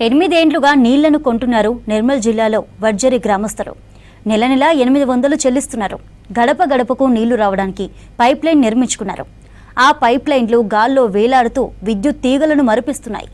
8 ఏండ్లుగా నీళ్లను కొంటున్నారు నిర్మల్ జిల్లాలో వడ్జరి గ్రామస్తులు. నెల నెల 800 చెల్లిస్తున్నారు. గడప గడపకు నీళ్లు రావడానికి పైప్ లైన్ నిర్మించుకున్నారు. ఆ పైప్ లైన్లు గాల్లో వేలాడుతూ విద్యుత్ తీగలను మరిపిస్తున్నాయి.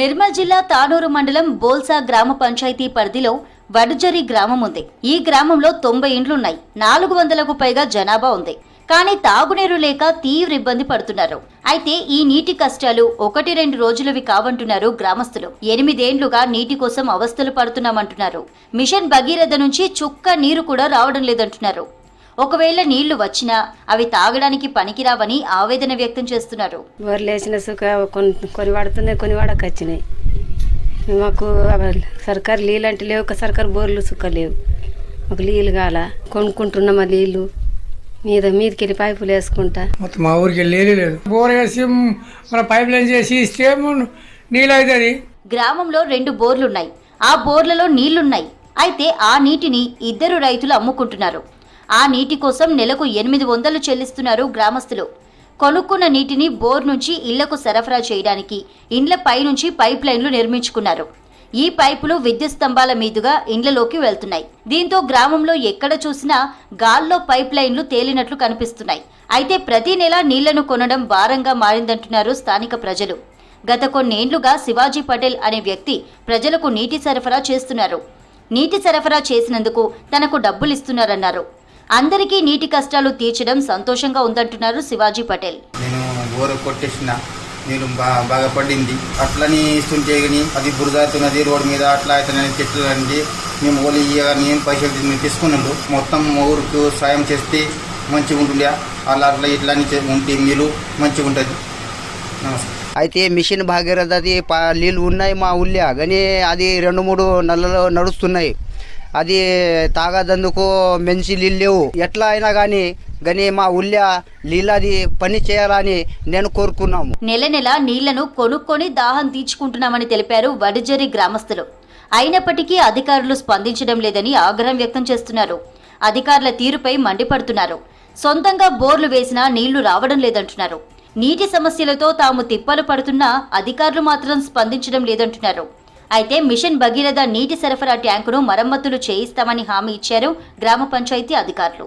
నిర్మల్ జిల్లా తానూరు మండలం బోల్సా గ్రామ పంచాయతీ పరిధిలో వడ్జరి గ్రామం ఉంది. ఈ గ్రామంలో 90 ఇండ్లున్నాయి. 400కు పైగా జనాభా ఉంది. కానీ తాగునీరు లేక తీవ్ర ఇబ్బంది పడుతున్నారు. అయితే ఈ నీటి కష్టాలు 1-2 రోజులవి కావంటున్నారు గ్రామస్తులు. 8 ఏండ్లుగా నీటి కోసం అవస్థలు పడుతున్నామంటున్నారు. మిషన్ భగీరథ నుంచి చుక్క నీరు కూడా రావడం లేదంటున్నారు. ఒకవేళ నీళ్లు వచ్చినా అవి తాగడానికి పనికిరావని ఆవేదన వ్యక్తం చేస్తున్నారు. లేచిన సుఖ కొన్ని వాడుతున్నాయి, కొన్ని వాడకొచ్చినాయి. మాకు సర్కారు నీళ్ళు అంటే లేవు, ఒక సర్కారు బోర్లు సుక్క లేవు. మాకు నీళ్ళు కాల కొనుక్కుంటున్నాం. ఆ నీళ్ళు మీదకెళ్ళి పైపులు వేసుకుంటా మొత్తం మా ఊరికి లేదు. బోర్ వేసి మన పైప్ లైన్ చేసి ఇస్తే నీళ్ళు అవుతుంది. గ్రామంలో 2 బోర్లున్నాయి. ఆ బోర్లలో నీళ్లున్నాయి. అయితే ఆ నీటిని 2 రైతులు అమ్ముకుంటున్నారు. ఆ నీటి కోసం నెలకు 800 చెల్లిస్తున్నారు గ్రామస్తులు. కొనుక్కున్న నీటిని బోర్ నుంచి ఇళ్లకు సరఫరా చేయడానికి ఇండ్ల పైనుంచి పైప్ లైన్లు నిర్మించుకున్నారు. ఈ పైపులు విద్యుత్ స్తంభాల మీదుగా ఇండ్లలోకి వెళ్తున్నాయి. దీంతో గ్రామంలో ఎక్కడ చూసినా గాల్లో పైప్ లైన్లు తేలినట్లు కనిపిస్తున్నాయి. అయితే ప్రతి నెల నీళ్లను కొనడం భారంగా మారిందంటున్నారు స్థానిక ప్రజలు. గత కొన్నేండ్లుగా శివాజీ పటేల్ అనే వ్యక్తి ప్రజలకు నీటి సరఫరా చేస్తున్నారు. నీటి సరఫరా చేసినందుకు తనకు డబ్బులిస్తున్నారన్నారు. అందరికీ నీటి కష్టాలు తీర్చడం సంతోషంగా ఉందంటున్నారు శివాజీ పటేల్. నీళ్ళు బాగా పడింది. అట్లని ఇస్తుంటే కానీ అది బురదాతున్నది రోడ్డు మీద అట్లా అయితే చెట్లు అండి. మేము ఓలి నేను పైసలు మేము తీసుకున్నాడు. మొత్తం ఊరికి సాయం చేస్తే మంచిగా ఉంటుండే. అలా అట్లా ఇట్లా ఉంటే మీరు మంచిగా ఉంటుంది. నమస్తే. అయితే మిషన్ భాగీరథది నీళ్ళు ఉన్నాయి మా ఊళ్ళో, కానీ అది 2-3 నెలలు నడుస్తున్నాయి. అది తాగదందుకు మంచి నీళ్ళు లేవు. ఎట్లా అయినా కానీ మా ఊళ్ళో నీళ్ళది పని చేయాలని నేను కోరుకున్నాము. నెల నెల నీళ్లను కొనుక్కొని దాహం తీర్చుకుంటున్నామని తెలిపారు వడ్జరి గ్రామస్తులు. అయినప్పటికీ అధికారులు స్పందించడం లేదని ఆగ్రహం వ్యక్తం చేస్తున్నారు. అధికారుల తీరుపై మండిపడుతున్నారు. సొంతంగా బోర్లు వేసినా నీళ్లు రావడం లేదంటున్నారు. నీటి సమస్యలతో తాము తిప్పలు పడుతున్నా అధికారులు మాత్రం స్పందించడం లేదంటున్నారు. అయితే మిషన్ భగీరథ నీటి సరఫరా ట్యాంకును మరమ్మతులు చేయిస్తామని హామీ ఇచ్చారు గ్రామ పంచాయతీ అధికారులు.